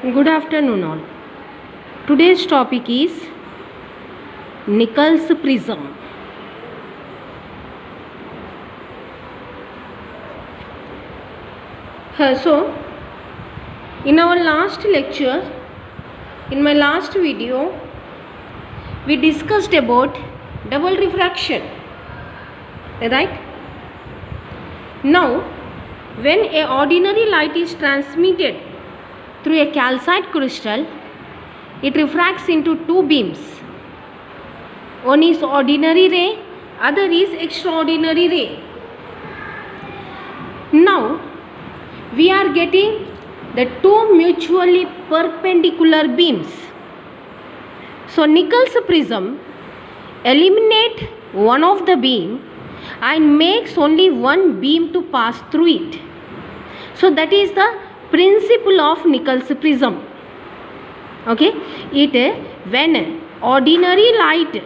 Good afternoon all. Today's topic is Nichols Prism. So in our last lecture, in my last video, we discussed about double refraction, right? Now when a ordinary light is transmitted through a calcite crystal, it refracts into two beams. One is ordinary ray, other is extraordinary ray. Now we are getting the two mutually perpendicular beams. So Nichols prism eliminate one of the beam and makes only one beam to pass through it. So that is the principle of Nichols prism. Okay, when ordinary light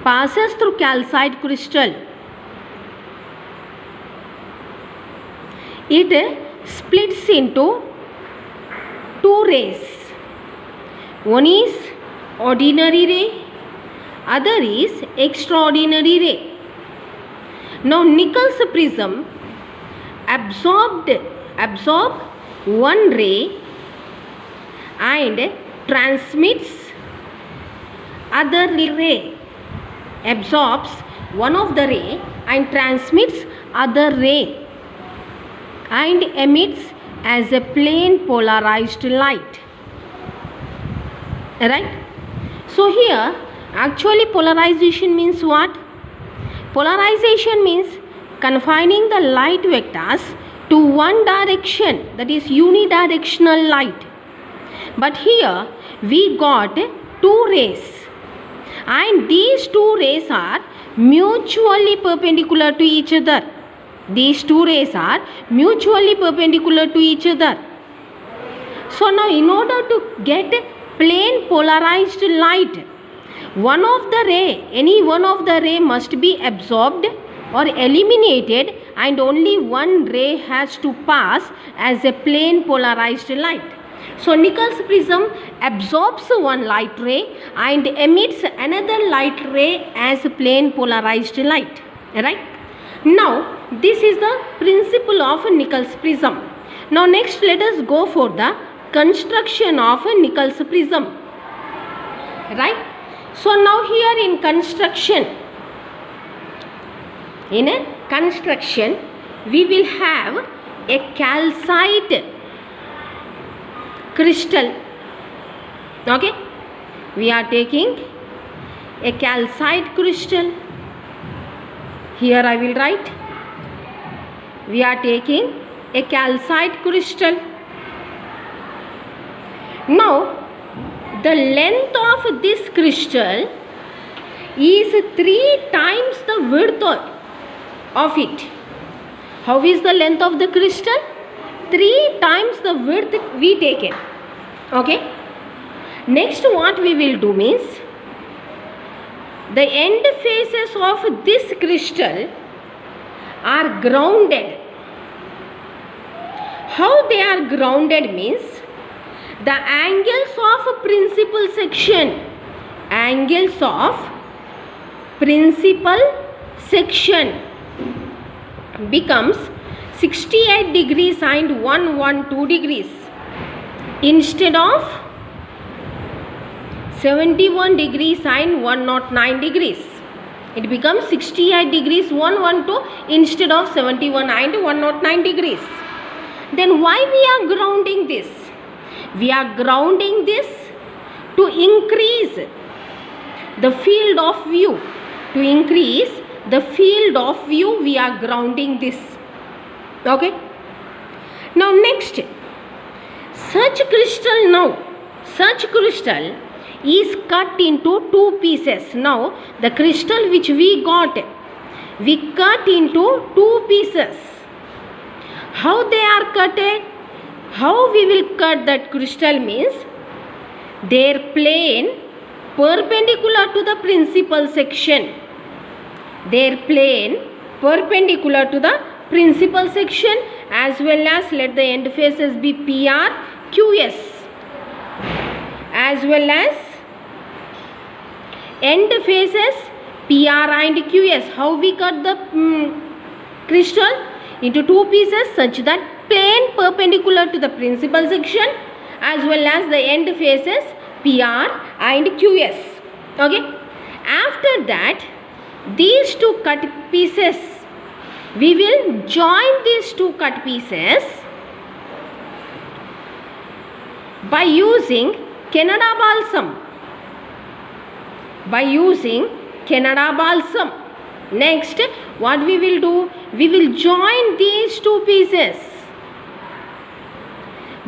passes through calcite crystal, it splits into two rays. One is ordinary ray, other is extraordinary ray. Now Nichols prism absorb one ray and transmits other ray, absorbs one of the ray and transmits other ray and emits as a plane polarized light, right? So here actually polarization means what? Polarization means confining the light vectors to one direction, that is unidirectional light. But here we got two rays and these two rays are mutually perpendicular to each other. These two rays are mutually perpendicular to each other. So now in order to get plane polarized light, one of the ray, any one of the ray must be absorbed or eliminated and only one ray has to pass as a plane polarized light. So Nichols prism absorbs one light ray and emits another light ray as a plane polarized light, right? Now this is the principle of Nichols prism. Now next let us go for the construction of a Nichols prism, right? So now here in construction we will have a calcite crystal. Okay, we are taking a calcite crystal. Here I will write, we are taking a calcite crystal. Now the length of this crystal is 3 times the width of it. How is the length of the crystal? 3 times the width we taken. Okay. Next what we will do means, the end faces of this crystal are grounded. How they are grounded means, the angles of principal section becomes 68 degrees and 112 degrees instead of 71 degrees and 109 degrees. It becomes 68 degrees 112 instead of 71 and 109 degrees. Then why we are grounding this? We are grounding this to increase the field of view. To increase the field of view, we are grounding this. Okay. Now next, such crystal is cut into two pieces. Now the crystal which we got, we cut into two pieces. How they are cutted? How we will cut that crystal means, their plane perpendicular to the principal section. Their plane perpendicular to the principal section, as well as let the end faces be PR, QS, as well as end faces PR and QS. How we cut the crystal? Into two pieces such that plane perpendicular to the principal section as well as the end faces PR and QS. Okay. After that, these two cut pieces, we will join these two cut pieces by using Canada balsam. By using Canada balsam. Next, what we will do? We will join these two pieces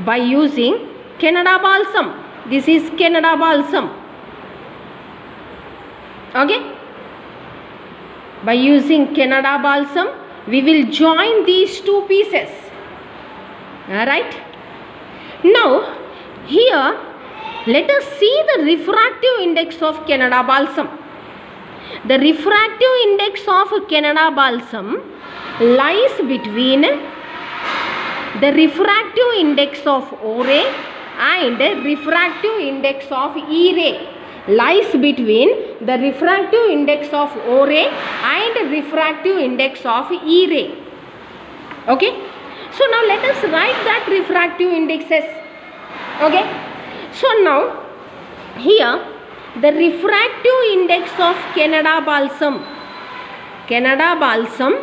by using Canada balsam. This is Canada balsam. Okay. By using Canada balsam, we will join these two pieces. Alright. Now, here, let us see the refractive index of Canada balsam. The refractive index of Canada balsam lies between the refractive index of O ray and refractive index of E ray. Lies between the refractive index of O ray and refractive index of E ray. Okay. So now let us write that refractive indexes. Okay. So now here the refractive index of Canada balsam. Canada balsam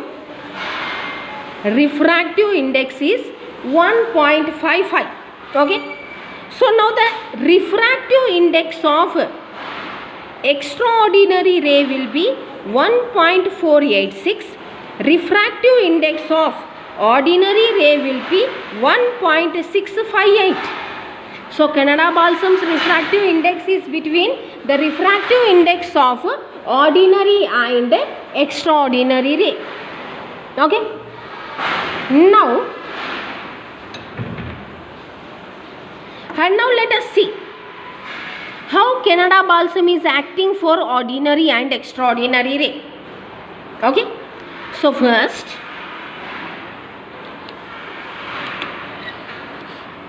refractive index is 1.55. Okay. So now the refractive index of extraordinary ray will be 1.486. Refractive index of ordinary ray will be 1.658. So Canada balsam's refractive index is between the refractive index of ordinary and extraordinary ray. Okay. Now let us see how Canada balsam is acting for ordinary and extraordinary ray. Okay. So first,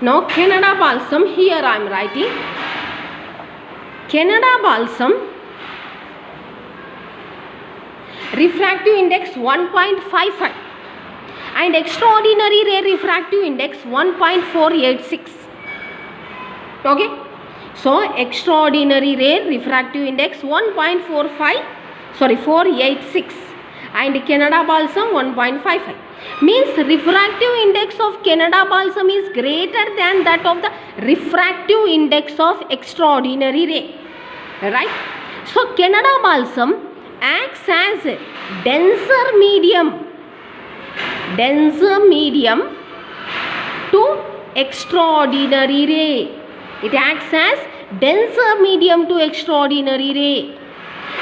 now Canada balsam, here I am writing Canada balsam refractive index 1.55 and extraordinary ray refractive index 1.486. Okay. So extraordinary ray refractive index 486 and Canada balsam 1.55. Means refractive index of Canada balsam is greater than that of the refractive index of extraordinary ray. Right. So Canada balsam acts as denser medium to extraordinary ray. It acts as denser medium to extraordinary ray.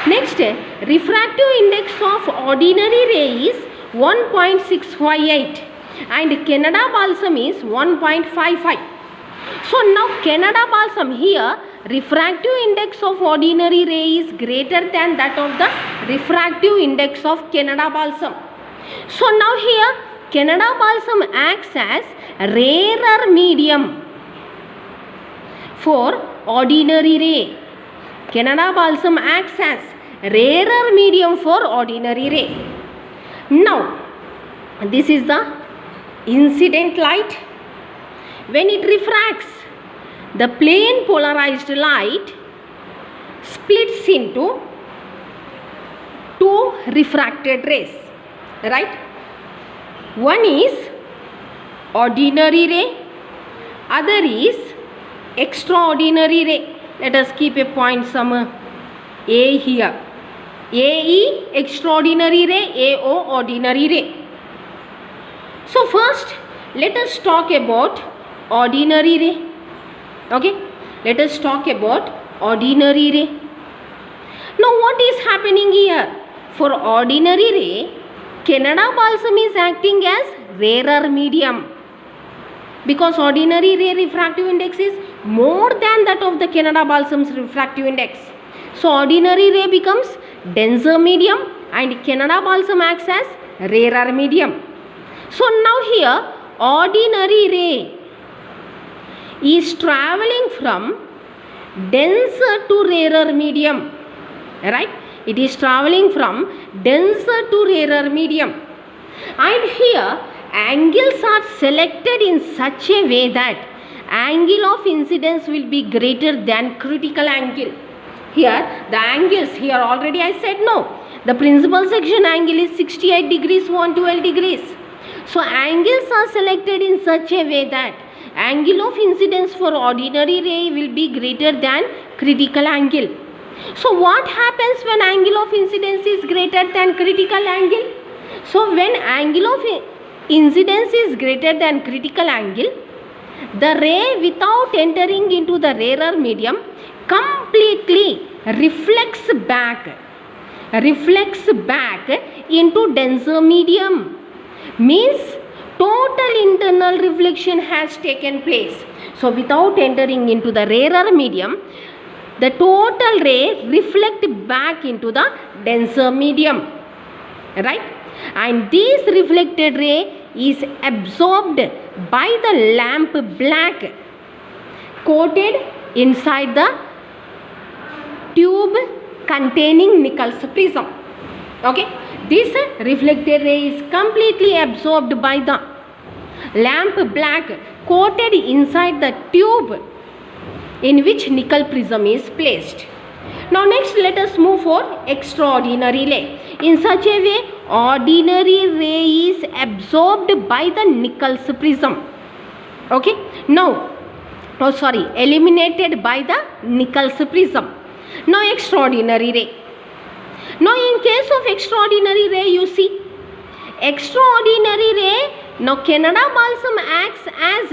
Next, refractive index of ordinary ray is 1.658 and Canada balsam is 1.55. So now Canada balsam, here refractive index of ordinary ray is greater than that of the refractive index of Canada balsam. So now here Canada balsam acts as rarer medium for ordinary ray. Canada balsam acts as rarer medium for ordinary ray. Now, this is the incident light. When it refracts, the plane polarized light splits into two refracted rays. Right? One is ordinary ray, other is extraordinary ray. Let us keep a point some A here. AE extraordinary ray, AO ordinary ray. So first let us talk about ordinary ray. Okay, let us talk about ordinary ray. Now what is happening here? For ordinary ray, Canada balsam is acting as rarer medium because ordinary ray refractive index is more than that of the Canada balsam's refractive index. So ordinary ray becomes denser medium and Canada balsam acts as rarer medium. So now here ordinary ray is traveling from denser to rarer medium, right? It is traveling from denser to rarer medium, and here angles are selected in such a way that angle of incidence will be greater than critical angle. Here the angles, here already I said no, the principal section angle is 68 degrees, 112 degrees. So angles are selected in such a way that angle of incidence for ordinary ray will be greater than critical angle. So what happens when angle of incidence is greater than critical angle? So when angle of incidence is greater than critical angle, the ray without entering into the rarer medium completely reflects back into denser medium. Means total internal reflection has taken place. So without entering into the rarer medium, the total ray reflect back into the denser medium, right? And this reflected ray is absorbed by the lamp black coated inside the tube containing Nichols prism. Okay, this reflected ray is completely absorbed by the lamp black coated inside the tube in which Nichols prism is placed. Now next let us move for extraordinary ray. In such a way, ordinary ray is absorbed by the Nichols prism. Okay, now eliminated by the Nichols prism. Now extraordinary ray. Now in case of extraordinary ray, you see, extraordinary ray, now Canada balsam acts as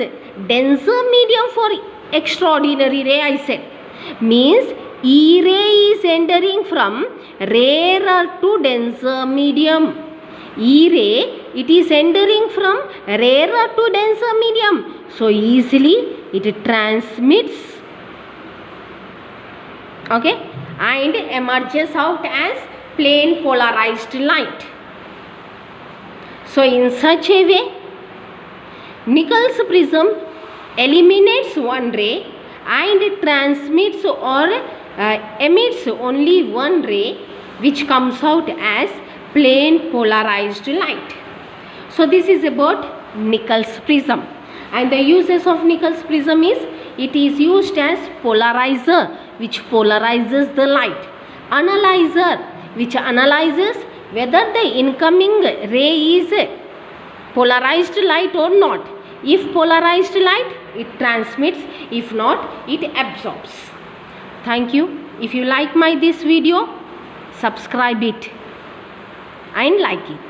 denser medium for extraordinary ray, I said. Means E ray is entering from rarer to denser medium. E ray, it is entering from rarer to denser medium. So easily it transmits, okay, and emerges out as plain polarized light. So in such a way, Nichols prism eliminates one ray and transmits or emits only one ray, which comes out as plain polarized light. So this is about Nichols prism, and the uses of Nichols prism is, it is used as polarizer, which polarizes the light; analyzer, which analyzes whether the incoming ray is polarized light or not. If polarized light, it transmits; if not, it absorbs. Thank you. If you like this video, subscribe it and like it.